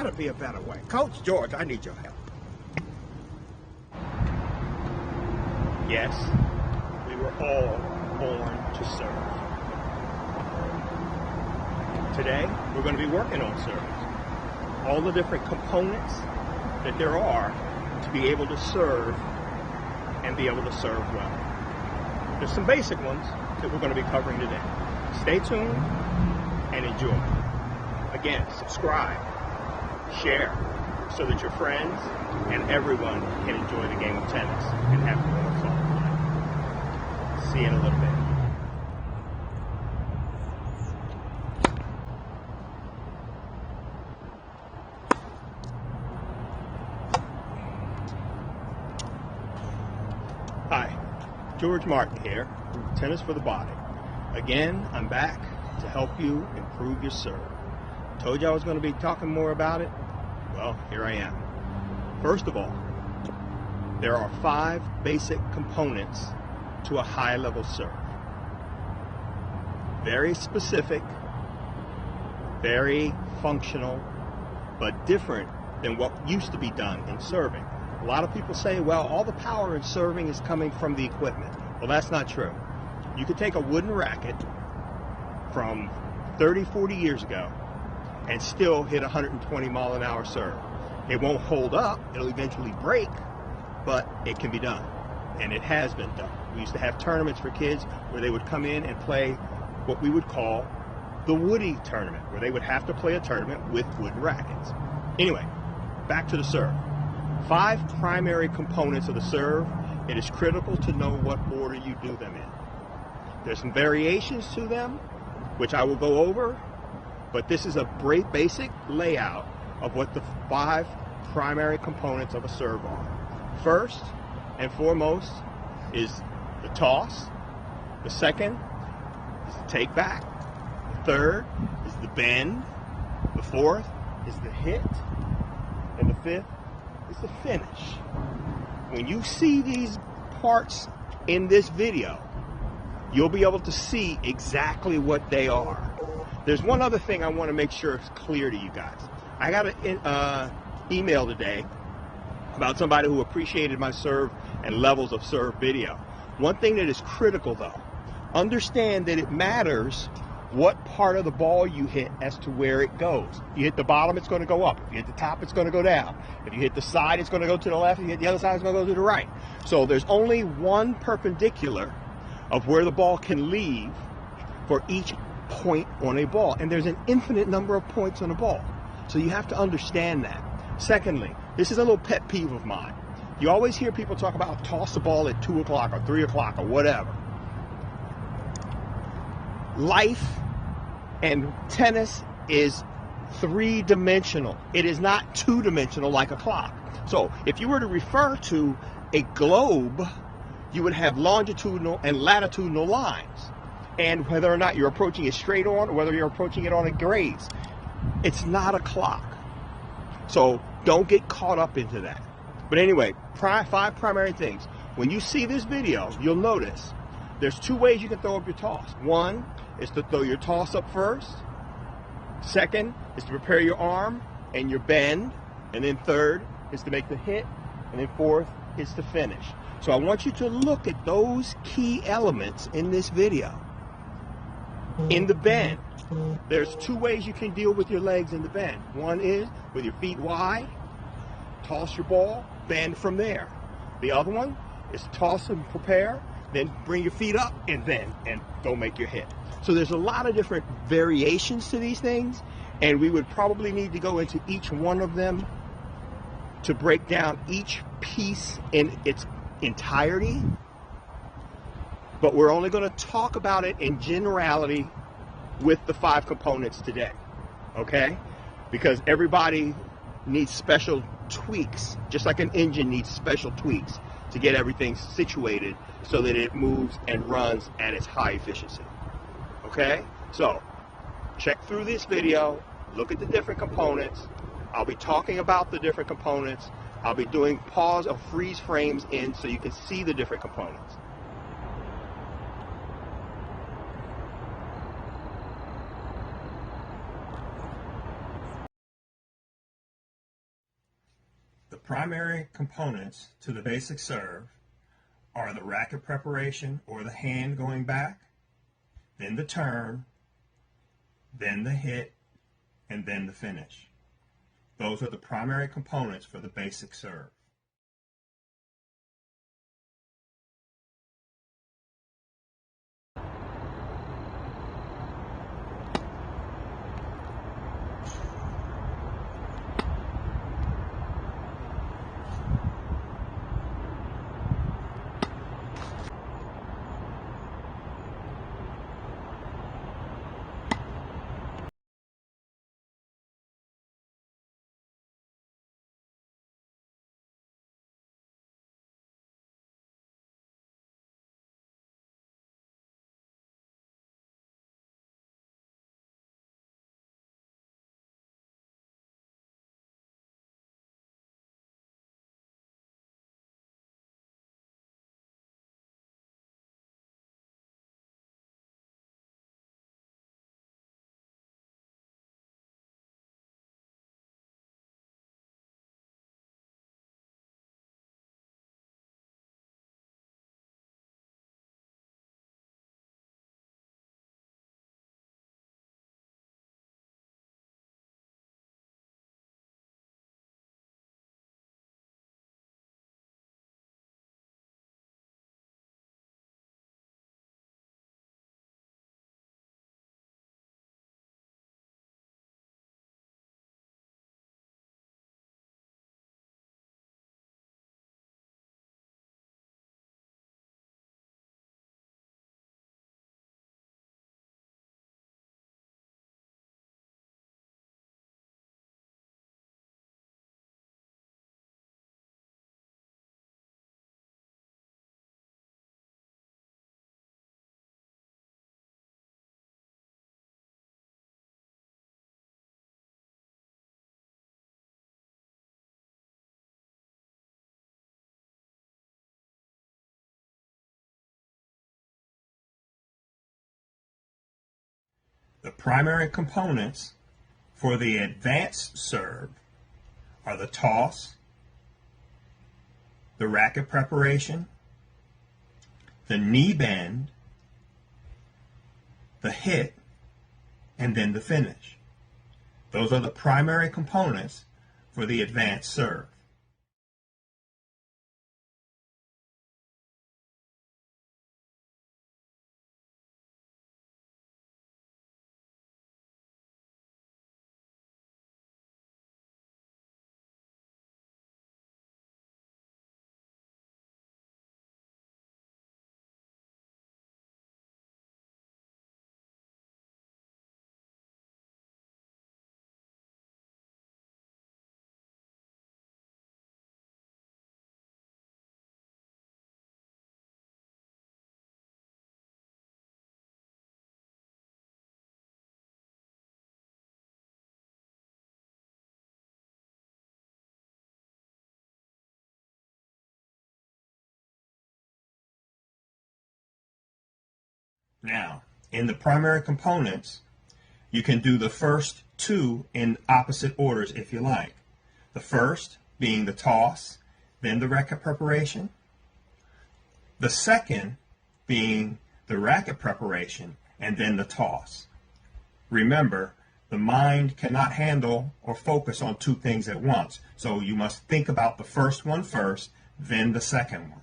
got to be a better way. Coach George, I need your help. Yes, we were all born to serve. Today, we're going to be working on serve. All the different components that there are to be able to serve and be able to serve well. There's some basic ones that we're going to be covering today. Stay tuned and enjoy. Again, subscribe, share, so that your friends and everyone can enjoy the game of tennis and have more fun. See you in a little bit. Hi, George Martin here, Tennis for the Body. Again, I'm back to help you improve your serve. Told you I was going to be talking more about it. Well, here I am. First of all, there are 5 basic components to a high-level serve. Very specific, very functional, but different than what used to be done in serving. A lot of people say, well, all the power in serving is coming from the equipment. Well, that's not true. You could take a wooden racket from 30, 40 years ago and still hit 120 mile an hour serve. It won't hold up, it'll eventually break, but it can be done. And it has been done. We used to have tournaments for kids where they would come in and play what we would call the Woody tournament, where they would have to play a tournament with wooden rackets. Anyway, back to the serve. 5 primary components of the serve. It is critical to know what order you do them in. There's some variations to them, which I will go over, but this is a great basic layout of what the 5 primary components of a serve are. First and foremost is the toss. The second is the take back. The third is the bend. The fourth is the hit. And the fifth is the finish. When you see these parts in this video, you'll be able to see exactly what they are. There's one other thing I want to make sure is clear to you guys. I got an email today about somebody who appreciated my serve and levels of serve video. One thing that is critical though, understand that it matters what part of the ball you hit as to where it goes. If you hit the bottom, it's going to go up. If you hit the top, it's going to go down. If you hit the side, it's going to go to the left. If you hit the other side, it's going to go to the right. So there's only one perpendicular of where the ball can leave for each point on a ball. And there's an infinite number of points on a ball. So you have to understand that. Secondly, this is a little pet peeve of mine. You always hear people talk about toss the ball at 2 o'clock or 3 o'clock or whatever. Life and tennis is 3-dimensional. It is not 2-dimensional like a clock. So if you were to refer to a globe, you would have longitudinal and latitudinal lines. And whether or not you're approaching it straight on or whether you're approaching it on a grades, it's not a clock. So don't get caught up into that. But anyway, 5 primary things. When you see this video, you'll notice there's 2 ways you can throw up your toss. One is to throw your toss up first. Second is to prepare your arm and your bend. And then third is to make the hit. And then fourth is to finish. So I want you to look at those key elements in this video. In the bend, there's 2 ways you can deal with your legs in the bend. One is with your feet wide, toss your ball, bend from there. The other one is toss and prepare, then bring your feet up and bend and go make your hit. So there's a lot of different variations to these things, and we would probably need to go into each one of them to break down each piece in its entirety. But we're only going to talk about it in generality with the 5 components today, okay? Because everybody needs special tweaks, just like an engine needs special tweaks to get everything situated so that it moves and runs at its high efficiency, okay? So check through this video, look at the different components. I'll be talking about the different components. I'll be doing pause or freeze frames in so you can see the different components. primary components to the basic serve are the racket preparation or the hand going back, then the turn, then the hit, and then the finish. Those are the primary components for the basic serve. The primary components for the advanced serve are the toss, the racket preparation, the knee bend, the hit, and then the finish. Those are the primary components for the advanced serve. Now, in the primary components, you can do the first two in opposite orders if you like. The first being the toss, then the racket preparation. The second being the racket preparation, and then the toss. Remember, the mind cannot handle or focus on two things at once, so you must think about the first one first, then the second one.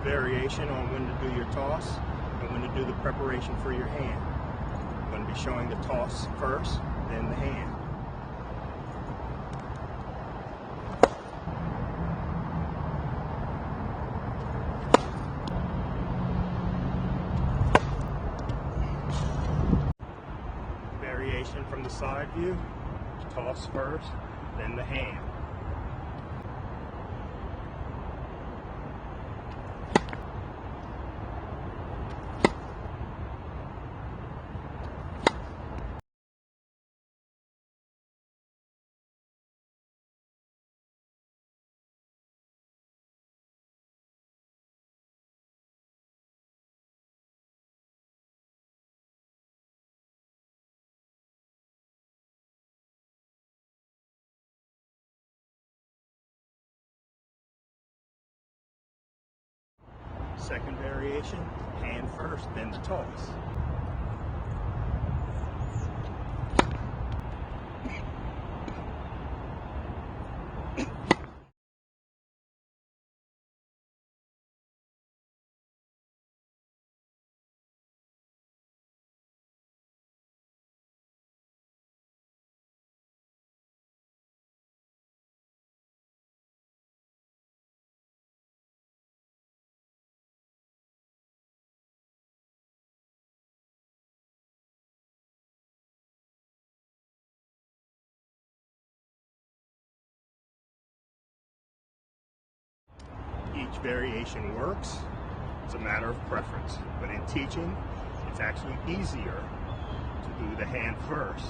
variation on when to do your toss and when to do the preparation for your hand. I'm going to be showing the toss first, then the hand. Variation from the side view, toss first, then the hand. Second variation, hand first, then the toss. Each variation works. It's a matter of preference. But in teaching, it's actually easier to do the hand first,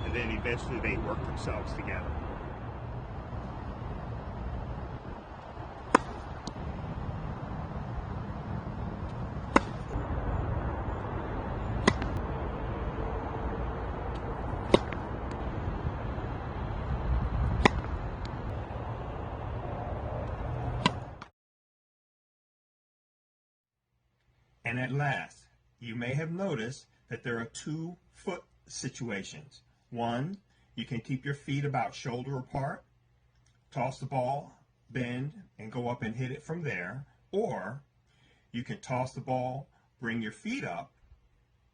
and then eventually they work themselves together. And at last, you may have noticed that there are 2 foot situations. One, you can keep your feet about shoulder apart, toss the ball, bend, and go up and hit it from there. Or you can toss the ball, bring your feet up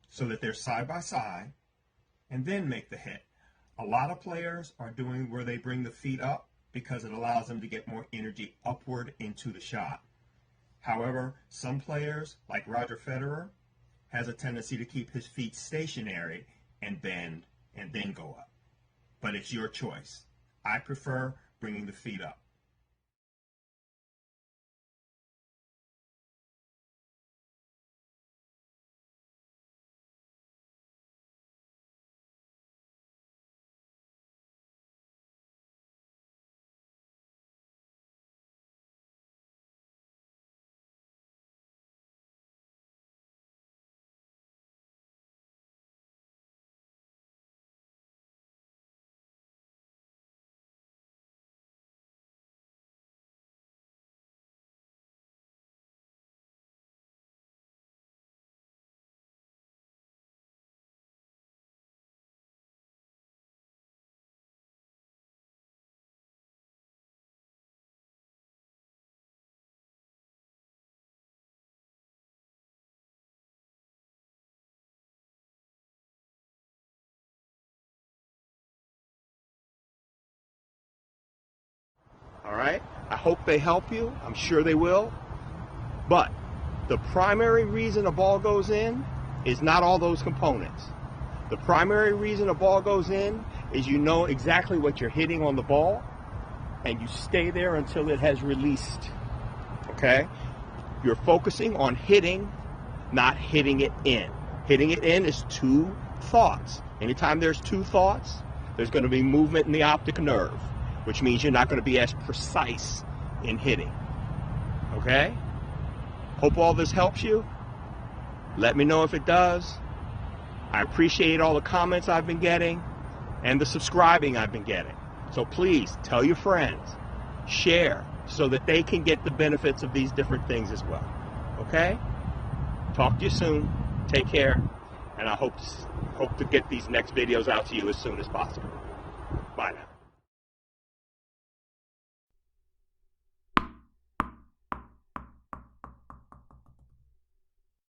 so that they're side by side, and then make the hit. A lot of players are doing where they bring the feet up because it allows them to get more energy upward into the shot. However, some players, like Roger Federer, has a tendency to keep his feet stationary and bend and then go up. But it's your choice. I prefer bringing the feet up. All right? I hope they help you. I'm sure they will. But the primary reason a ball goes in is not all those components. The primary reason a ball goes in is you know exactly what you're hitting on the ball, and you stay there until it has released. Okay? You're focusing on hitting, not hitting it in. Hitting it in is 2 thoughts. Anytime there's 2 thoughts, there's going to be movement in the optic nerve, which means you're not going to be as precise in hitting. Okay? Hope all this helps you. Let me know if it does. I appreciate all the comments I've been getting and the subscribing I've been getting. So please tell your friends, share, so that they can get the benefits of these different things as well. Okay? Talk to you soon. Take care. And I hope to get these next videos out to you as soon as possible.